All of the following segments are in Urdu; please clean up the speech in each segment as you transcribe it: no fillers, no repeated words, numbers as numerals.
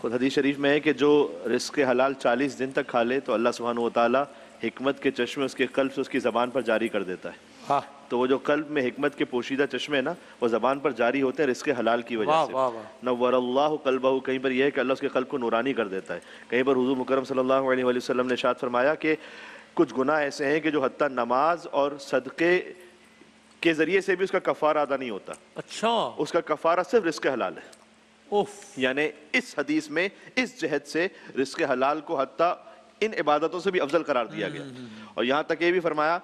خود حدیث شریف میں ہے کہ جو رزق حلال 40 دن تک کھا لے تو اللہ سبحانہ و تعالیٰ حکمت کے چشمے اس کے قلب سے اس کی زبان پر جاری کر دیتا ہے. ہاں تو وہ جو قلب میں حکمت کے پوشیدہ چشمے نا وہ زبان پر جاری ہوتے ہیں رزق حلال کی وجہ سے. نور اللہ قلبہ، کہیں پر یہ ہے کہ اللہ اس کے قلب کو نورانی کر دیتا ہے. کہیں پر حضور مکرم صلی اللہ علیہ وآلہ وسلم نے ارشاد فرمایا کہ کچھ گناہ ایسے ہیں کہ جو حتیٰ نماز اور صدقے کے ذریعے سے بھی اس کا کفارہ ادا نہیں ہوتا. اچھا اس کا کفارہ صرف رزق حلال ہے. اوف، یعنی اس حدیث میں اس جہت سے رزق حلال کو حتیٰ ان عبادتوں سے بھی افضل قرار دیا گیا. اور یہاں تک یہ بھی فرمایا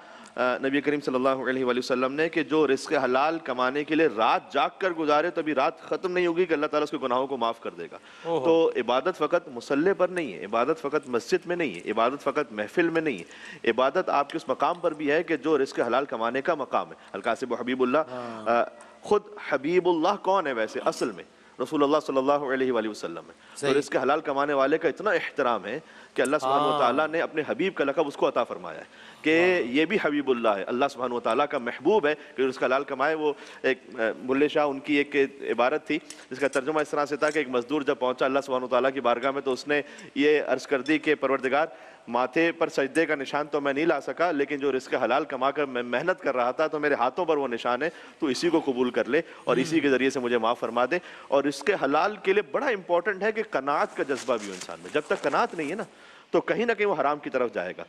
نبی کریم صلی اللہ علیہ وآلہ وسلم نے کہ جو رزق حلال کمانے کے لیے رات جاگ کر گزارے تو ابھی رات ختم نہیں ہوگی کہ اللہ تعالیٰ اس کے گناہوں کو معاف کر دے گا. تو عبادت فقط مصلے پر نہیں ہے، عبادت فقط مسجد میں نہیں ہے، عبادت فقط محفل میں نہیں ہے، عبادت آپ کے اس مقام پر بھی ہے کہ جو رزق حلال کمانے کا مقام ہے. القاسب حبیب اللہ، خود حبیب اللہ کون ہے ویسے اصل میں؟ رسول اللہ صلی اللہ علیہ وآلہ وسلم ہے. تو رزق حلال کمانے والے کا اتنا احترام ہے کہ اللہ سبحانہ وتعالیٰ نے اپنے حبیب کا لقب اس کو عطا فرمایا ہے کہ یہ بھی حبیب اللہ ہے، اللہ سبحانہ وتعالیٰ کا محبوب ہے کہ رزق حلال کمائے. وہ ایک بلے شاہ ان کی ایک عبارت تھی جس کا ترجمہ اس طرح سے تھا کہ ایک مزدور جب پہنچا اللہ سبحانہ وتعالیٰ کی بارگاہ میں تو اس نے یہ عرض کر دی کہ پروردگار ماتھے پر سجدے کا نشان تو میں نہیں لا سکا، لیکن جو رزق حلال کما کر میں محنت کر رہا تھا تو میرے ہاتھوں پر وہ نشان ہے، تو اسی کو قبول کر لے اور اسی کے ذریعے سے مجھے معاف فرما دے. اور رزق حلال کے لیے بڑا امپورٹنٹ ہے کہ قناعت کا جذبہ بھی ہو انسان میں. جب تک قناعت نہیں ہے نا تو کہیں نہ کہیں وہ حرام کی طرف جائے گا.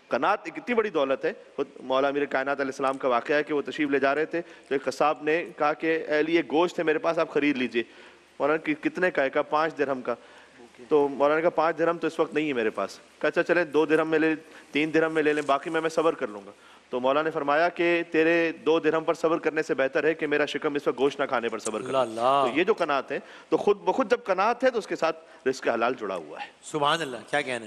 قناعت ایک اتنی بڑی دولت ہے. خود مولا امیر کائنات علیہ السلام کا واقعہ ہے کہ وہ تشریف لے جا رہے تھے تو ایک قصاب نے کہا کہ اے علی یہ گوشت ہے میرے پاس، آپ خرید لیجئے. مولانا کتنے کا ہے؟ کہا 5 درہم کا. تو مولانا نے کہا 5 درہم تو اس وقت نہیں ہے میرے پاس. کہا اچھا چلیں 2 درہم میں لے، 3 درہم میں لے لیں، باقی میں صبر کر لوں گا. تو مولا نے فرمایا کہ تیرے 2 درہم پر صبر کرنے سے بہتر ہے کہ میرا شکم اس وقت گوشت نہ کھانے پر صبر کرے. تو یہ جو قناعت ہے تو خود بخود جب قناعت ہے تو اس کے ساتھ رزق حلال جڑا ہوا ہے. سبحان اللہ، کیا کہنے